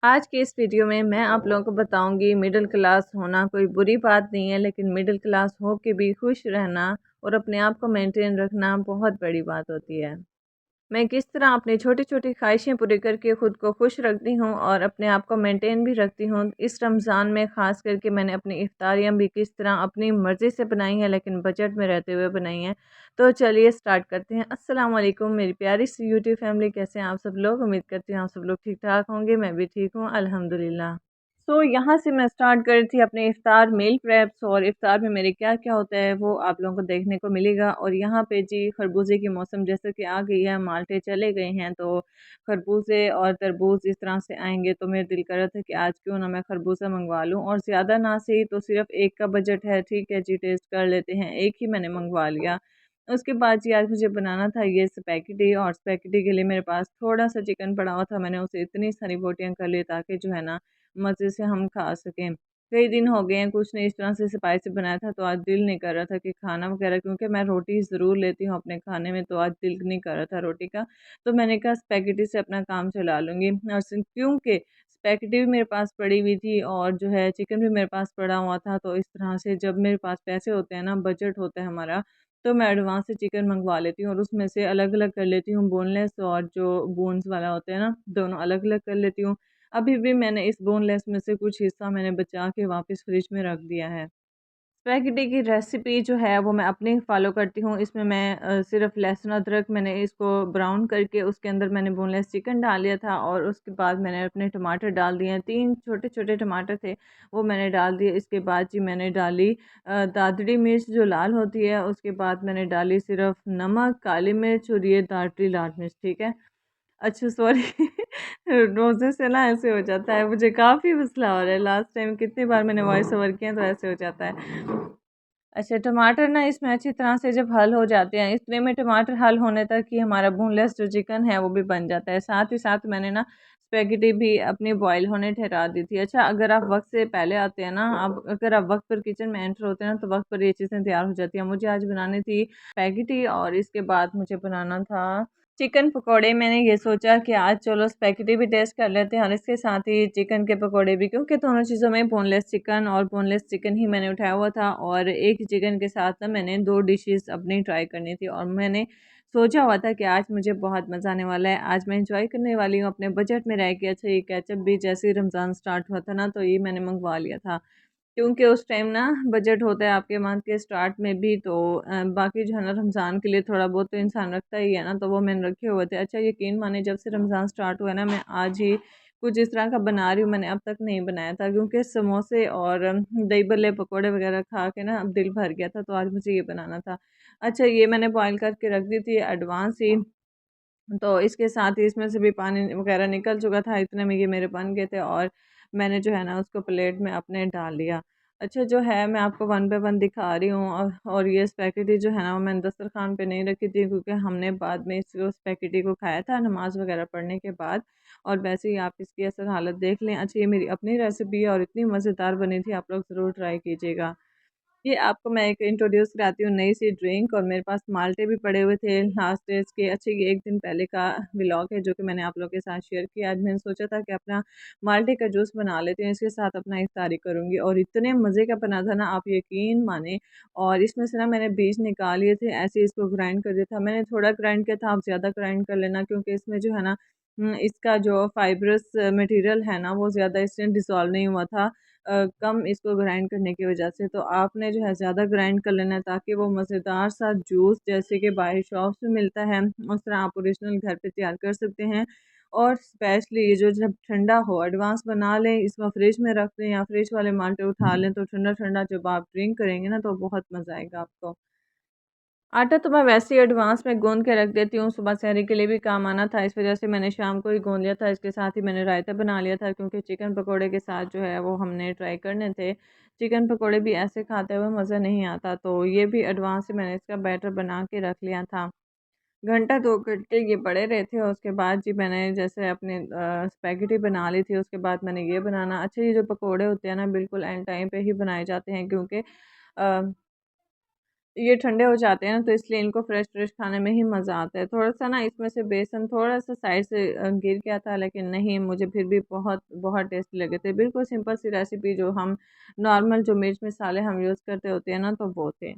आज की इस वीडियो में मैं आप लोगों को बताऊंगी मिडिल क्लास होना कोई बुरी बात नहीं है, लेकिन मिडिल क्लास हो के भी खुश रहना और अपने आप को मेंटेन रखना बहुत बड़ी बात होती है। मैं किस तरह अपनी छोटी-छोटी ख़्वाहिशें पूरी करके ख़ुद को खुश रखती हूँ और अपने आप को मेंटेन भी रखती हूँ। इस रमज़ान में ख़ास करके मैंने अपनी इफ्तारियाँ भी किस तरह अपनी मर्ज़ी से बनाई हैं, लेकिन बजट में रहते हुए बनाई हैं। तो चलिए स्टार्ट करते हैं। अस्सलाम वालेकुम मेरी प्यारी सी यूट्यूब फैमिली, कैसे हैं आप सब लोग? उम्मीद करती हूँ आप सब लोग ठीक-ठाक होंगे, मैं भी ठीक हूँ अल्हम्दुलिल्लाह। यहाँ से मैं स्टार्ट कर रही थी अपने इफ्तार मील प्रेप्स, और इफ्तार में मेरे क्या-क्या होता है वो आप लोगों को देखने को मिलेगा। और यहाँ पे जी खरबूजे की मौसम जैसे कि आ गई है, माल्टे चले गए हैं, तो खरबूजे और तरबूज इस तरह से आएँगे, तो मेरा दिल कर रहा था कि आज क्यों ना मैं खरबूजा मंगवा लूँ, और ज़्यादा ना सही तो सिर्फ़ एक का बजट है, ठीक है जी टेस्ट कर लेते हैं, एक ही मैंने मंगवा लिया। उसके बाद जी आज मुझे बनाना था ये स्पैगेटी, और स्पैगेटी के लिए मेरे पास थोड़ा-सा चिकन पड़ा हुआ था, मैंने उसे इतनी सारी बोटियाँ कर ली ताकि जो है ना मज़े से हम खा सकें। कई दिन हो गए हैं कुछ ने इस तरह से स्पाइसी बनाया था, तो आज दिल नहीं कर रहा था कि खाना वग़ैरह, क्योंकि मैं रोटी ज़रूर लेती हूँ अपने खाने में, तो आज दिल नहीं कर रहा था रोटी का। तो मैंने कहा स्पैगेटी से अपना काम चला लूँगी, और क्योंकि स्पैगेटी भी मेरे पास पड़ी हुई थी और जो है चिकन भी मेरे पास पड़ा हुआ था, तो इस तरह से जब मेरे पास पैसे होते हैं ना, बजट होता है हमारा, तो मैं एडवांस से चिकन मँगवा लेती हूँ और उसमें से अलग-अलग कर लेती हूँ, बोनलेस और जो बोन्स वाला होता है ना, दोनों अलग-अलग कर लेती हूँ। अभी भी मैंने इस बोनलेस में से कुछ हिस्सा मैंने बचा के वापस फ्रिज में रख दिया है। स्पैगेटी की रेसिपी जो है वो मैं अपनी फ़ॉलो करती हूँ। इसमें मैं सिर्फ़ लहसुन अदरक मैंने इसको ब्राउन करके उसके अंदर मैंने बोनलेस चिकन डाल दिया था, और उसके बाद मैंने अपने टमाटर डाल दिए हैं। 3 छोटे-छोटे टमाटर थे, वो मैंने डाल दिए। इसके बाद जी मैंने डाली दादड़ी मिर्च जो लाल होती है, उसके बाद मैंने डाली सिर्फ़ नमक, काली मिर्च और ये दादड़ी लाल मिर्च, ठीक है? अच्छा सॉरी रोज़े से ना ऐसे हो जाता है, मुझे काफ़ी मसला हो रहा है, लास्ट टाइम कितनी बार मैंने वॉइस ओवर किया तो ऐसे हो जाता है। अच्छा टमाटर ना इसमें अच्छी तरह से जब हल हो जाते हैं, इतने में टमाटर हल होने तक ही हमारा बोनलेस जो चिकन है वो भी बन जाता है। साथ ही साथ मैंने ना स्पेगेटी भी अपनी बॉयल होने ठहरा दी थी। अच्छा अगर आप वक़्त से पहले आते हैं ना, आप अगर आप वक़्त पर किचन में एंटर होते हैं ना, तो वक़्त पर ये चीज़ें तैयार हो जाती हैं। मुझे आज बनानी थी स्पेगेटी, और इसके बाद मुझे बनाना था चिकन पकोड़े। मैंने ये सोचा कि आज चलो स्पैगेटी भी टेस्ट कर लेते हैं और इसके साथ ही चिकन के पकोड़े भी, क्योंकि दोनों चीज़ों में बोनलेस चिकन और बोनलेस चिकन ही मैंने उठाया हुआ था, और एक ही चिकन के साथ ना मैंने 2 डिशेज़ अपनी ट्राई करनी थी, और मैंने सोचा हुआ था कि आज मुझे बहुत मज़ा आने वाला है, आज मैं एंजॉय करने वाली हूँ अपने बजट में रह के। अच्छा ये केचप भी जैसे ही रमज़ान स्टार्ट हुआ था ना, तो ये मैंने मंगवा लिया था। क्योंकि उस टाइम ना बजट होता है आपके मंथ के स्टार्ट में भी, तो बाकी जो है ना रमज़ान के लिए थोड़ा बहुत तो इंसान रखता ही है ना, तो वो मैंने रखे हुए थे। अच्छा यकीन माने जब से रमज़ान स्टार्ट हुआ है ना, मैं आज ही कुछ इस तरह का बना रही हूँ, मैंने अब तक नहीं बनाया था, क्योंकि समोसे और दही भल्ले पकौड़े वगैरह खा के ना अब दिल भर गया था, तो आज मुझे ये बनाना था। अच्छा ये मैंने बॉयल करके रख दी थी एडवांस ही, तो इसके साथ ही इसमें से भी पानी वगैरह निकल चुका था, इतने में ये मेरे बन गए थे, और मैंने जो है ना उसको प्लेट में अपने डाल लिया। अच्छा जो है मैं आपको वन बाय वन दिखा रही हूँ, और ये स्पैगेटी जो है ना वो मैंने दस्तरखान पे नहीं रखी थी, क्योंकि हमने बाद में इस स्पैगेटी को खाया था नमाज़ वगैरह पढ़ने के बाद, और वैसे ही आप इसकी असल हालत देख लें। अच्छा ये मेरी अपनी रेसिपी है और इतनी मज़ेदार बनी थी, आप लोग ज़रूर ट्राई कीजिएगा। ये आपको मैं एक इंट्रोड्यूस कराती हूँ नई सी ड्रिंक, और मेरे पास माल्टे भी पड़े हुए थे लास्ट डेज़ के। अच्छा ये 1 दिन पहले का व्लॉग है जो कि मैंने आप लोगों के साथ शेयर किया। आज मैंने सोचा था कि अपना माल्टे का जूस बना लेती हूँ, इसके साथ अपना इफ्तारी करूँगी, और इतने मज़े का बना था ना आप यकीन माने। और इसमें से ना मैंने बीज निकाल लिए थे, ऐसे ही इसको ग्राइंड कर दिया था। मैंने थोड़ा ग्राइंड किया था, आप ज़्यादा ग्राइंड कर लेना, क्योंकि इसमें जो है ना इसका जो फाइब्रस मटीरियल है ना वो ज़्यादा इसमें डिसॉल्व नहीं हुआ था, कम इसको ग्राइंड करने की वजह से। तो आपने जो है ज़्यादा ग्राइंड कर लेना है, ताकि वो मज़ेदार सा जूस जैसे कि बाहर शॉप्स में मिलता है, उस तरह आप ओरिजिनल घर पे तैयार कर सकते हैं। और स्पेशली ये जो जब ठंडा हो एडवांस बना लें, इसको फ्रिज में रख दें या फ्रिज वाले माल्टे उठा लें, तो ठंडा-ठंडा जब आप ड्रिंक करेंगे ना तो बहुत मज़ा आएगा आपको। आटा तो मैं वैसे ही एडवांस में गूँध के रख देती हूँ, सुबह सहरी के लिए भी काम आना था, इस वजह से मैंने शाम को ही गूँध लिया था। इसके साथ ही मैंने रायता बना लिया था, क्योंकि चिकन पकोड़े के साथ जो है वो हमने ट्राई करने थे। चिकन पकोड़े भी ऐसे खाते हुए मज़ा नहीं आता, तो ये भी एडवांस से मैंने इसका बैटर बना के रख लिया था। घंटा 2 घंटे ये पड़े रहे थे, और उसके बाद जी मैंने जैसे अपने स्पैगेटी बना ली थी, उसके बाद मैंने ये बनाना। अच्छा ये जो पकोड़े होते हैं ना बिल्कुल एंड टाइम पे ही बनाए जाते हैं, क्योंकि अ ये ठंडे हो जाते हैं ना, तो इसलिए इनको फ्रेश फ्रेश खाने में ही मज़ा आता है। थोड़ा-सा ना इसमें से बेसन थोड़ा-सा साइड से गिर गया था, लेकिन नहीं, मुझे फिर भी बहुत बहुत टेस्टी लगे थे। बिल्कुल सिंपल सी रेसिपी, जो हम नॉर्मल जो मिर्च मसाले हम यूज़ करते होते हैं ना, तो वो थे।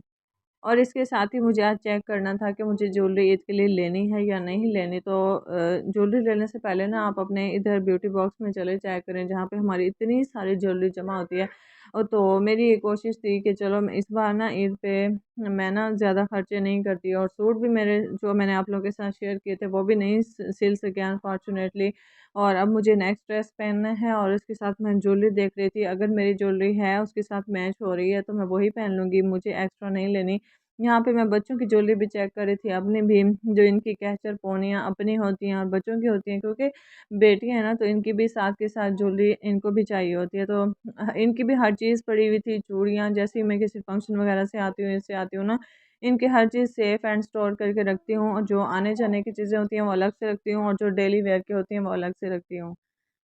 और इसके साथ ही मुझे आज चेक करना था कि मुझे ज्वेलरी ईद के लिए लेनी है या नहीं लेनी। तो ज्वेलरी लेने से पहले ना आप अपने इधर ब्यूटी बॉक्स में चले जाया करें, जहाँ पे हमारी इतनी सारी ज्वेलरी जमा होती है। तो मेरी ये कोशिश थी कि चलो इस बार ना ईद पे मैं ना ज़्यादा खर्चे नहीं करती, और सूट भी मेरे जो मैंने आप लोगों के साथ शेयर किए थे वो भी नहीं सिल सके अनफॉर्चुनेटली। और अब मुझे नेक्स्ट ड्रेस पहनना है, और उसके साथ मैं ज्वेलरी देख रही थी, अगर मेरी ज्वेलरी है उसके साथ मैच हो रही है तो मैं वही पहन लूँगी, मुझे एक्स्ट्रा नहीं लेनी। यहाँ पे मैं बच्चों की ज्वेलरी भी चेक कर रही थी, अपनी भी, जो इनकी कहचर पौनियाँ अपनी होती हैं और बच्चों की होती हैं, क्योंकि बेटियाँ हैं ना, तो इनकी भी साथ के साथ ज्वेलरी इनको भी चाहिए होती है। तो इनकी भी हर चीज़ पड़ी हुई थी, चूड़ियाँ, जैसे ही मैं किसी फंक्शन वगैरह से आती हूँ, इससे आती हूँ ना, इनकी हर चीज़ सेफ एंड स्टोर करके रखती हूँ, और जो आने जाने की चीज़ें होती हैं वो अलग से रखती हूँ, और जो डेली वेयर की होती हैं वो अलग से रखती हूँ।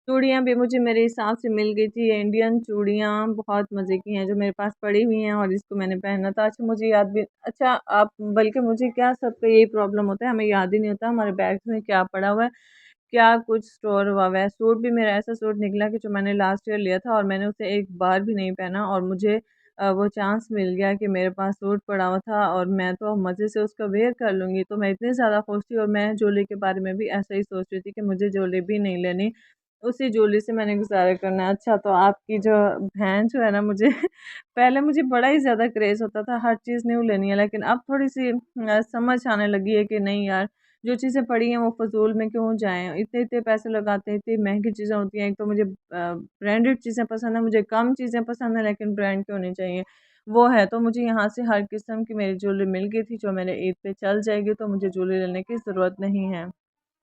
चूड़ियाँ भी मुझे मेरे हिसाब से मिल गई थी, इंडियन चूड़ियाँ बहुत मज़े की हैं जो मेरे पास पड़ी हुई हैं, और इसको मैंने पहना था। अच्छा, मुझे याद भी, अच्छा आप, बल्कि मुझे क्या, सबका यही प्रॉब्लम होता है, हमें याद ही नहीं होता हमारे बैग्स में क्या पड़ा हुआ है, क्या कुछ स्टोर हुआ हुआ है। सूट भी मेरा ऐसा सूट निकला कि जो मैंने लास्ट ईयर लिया था और मैंने उसे एक बार भी नहीं पहना, और मुझे वो चांस मिल गया कि मेरे पास सूट पड़ा हुआ था और मैं तो मज़े से उसका वेयर कर लूँगी। तो मैं इतनी ज़्यादा खुश थी, और मैं ज्वेलरी के बारे में भी ऐसा ही सोच रही थी कि मुझे ज्वेलरी भी नहीं लेनी, उसी ज्वेलरी से मैंने गुज़ारा करना है। अच्छा, तो आपकी जो बहन जो है ना, मुझे पहले मुझे बड़ा ही ज़्यादा क्रेज़ होता था हर चीज़ न्यू लेनी है, लेकिन अब थोड़ी-सी समझ आने लगी है कि नहीं यार, जो चीज़ें पड़ी हैं वो फ़िज़ूल में क्यों जाएँ? इतने-इतने पैसे लगाते हैं, इतनी महँगी चीज़ें होती हैं। एक तो मुझे ब्रांडेड चीज़ें पसंद है, मुझे कम चीज़ें पसंद है, लेकिन ब्रांड की होनी चाहिए। वो है, तो मुझे यहाँ से हर किस्म की मेरी ज्वेलरी मिल गई थी, जो मेरे ईद पे चल जाएगी, तो मुझे ज्वेलरी लेने की ज़रूरत नहीं है।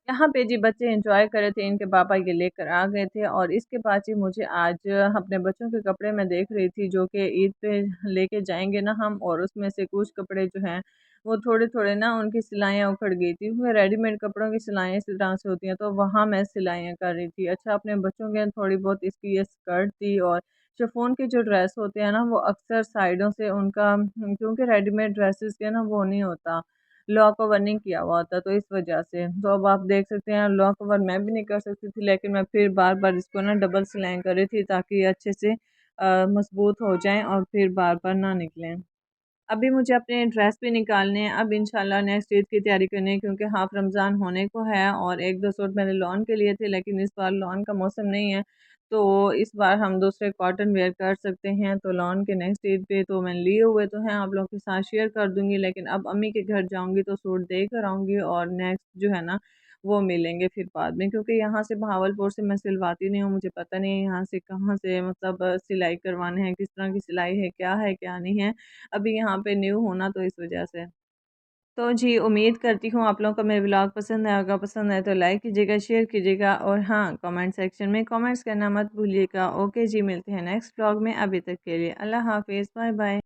यहाँ पे जी बच्चे एंजॉय कर रहे थे, इनके पापा ये लेकर आ गए थे, और इसके बाद जी मुझे आज अपने बच्चों के कपड़े मैं देख रही थी, जो कि ईद पे लेके जाएंगे ना हम, और उसमें से कुछ कपड़े जो हैं वो थोड़े-थोड़े ना उनकी सिलाइयाँ उखड़ गई थी, क्योंकि रेडीमेड कपड़ों की सिलाइयाँ इसी तरह से होती हैं, तो वहाँ मैं सिलाइयाँ कर रही थी। अच्छा, अपने बच्चों के थोड़ी बहुत इसकी ये स्कर्ट थी, और शिफॉन के जो ड्रेस होते हैं ना, वो अक्सर साइडों से उनका क्योंकि रेडीमेड ड्रेसेस के ना वो नहीं होता, लॉ कवर नहीं किया हुआ होता, तो इस वजह से। तो अब आप देख सकते हैं, लॉ कवर मैं भी नहीं कर सकती थी, लेकिन मैं फिर बार-बार इसको ना डबल सिलाई कर रही थी, ताकि ये अच्छे से मज़बूत हो जाएँ और फिर बार-बार ना निकलें। अभी मुझे अपने ड्रेस भी निकालने हैं, अब इंशाल्लाह नेक्स्ट ईद की तैयारी करनी है, क्योंकि हाफ़ रमज़ान होने को है, और 1-2 सूट मैंने लॉन के लिए थे, लेकिन इस बार लॉन का मौसम नहीं है, तो इस बार हम दूसरे कॉटन वेयर कर सकते हैं। तो लॉन के नेक्स्ट ईद पे तो मैंने लिए हुए तो हैं, आप लोगों के साथ शेयर कर दूँगी, लेकिन अब अम्मी के घर जाऊँगी तो सूट देकर आऊँगी, और नेक्स्ट जो है ना, वो मिलेंगे फिर बाद में, क्योंकि यहाँ से बहावलपुर से मैं सिलवाती नहीं हूँ, मुझे पता नहीं है यहाँ से कहाँ से, मतलब सिलाई करवाने हैं, किस तरह की सिलाई है, क्या नहीं है। अभी यहाँ पे न्यू हूँ ना, तो इस वजह से। तो जी, उम्मीद करती हूँ आप लोगों को मेरा व्लॉग पसंद आया होगा, पसंद आए तो लाइक कीजिएगा, शेयर कीजिएगा, और हाँ, कमेंट सेक्शन में कमेंट्स करना मत भूलिएगा। ओके जी, मिलते हैं नेक्स्ट व्लॉग में, अभी तक के लिए अल्लाह हाफ़िज़, बाय बाय।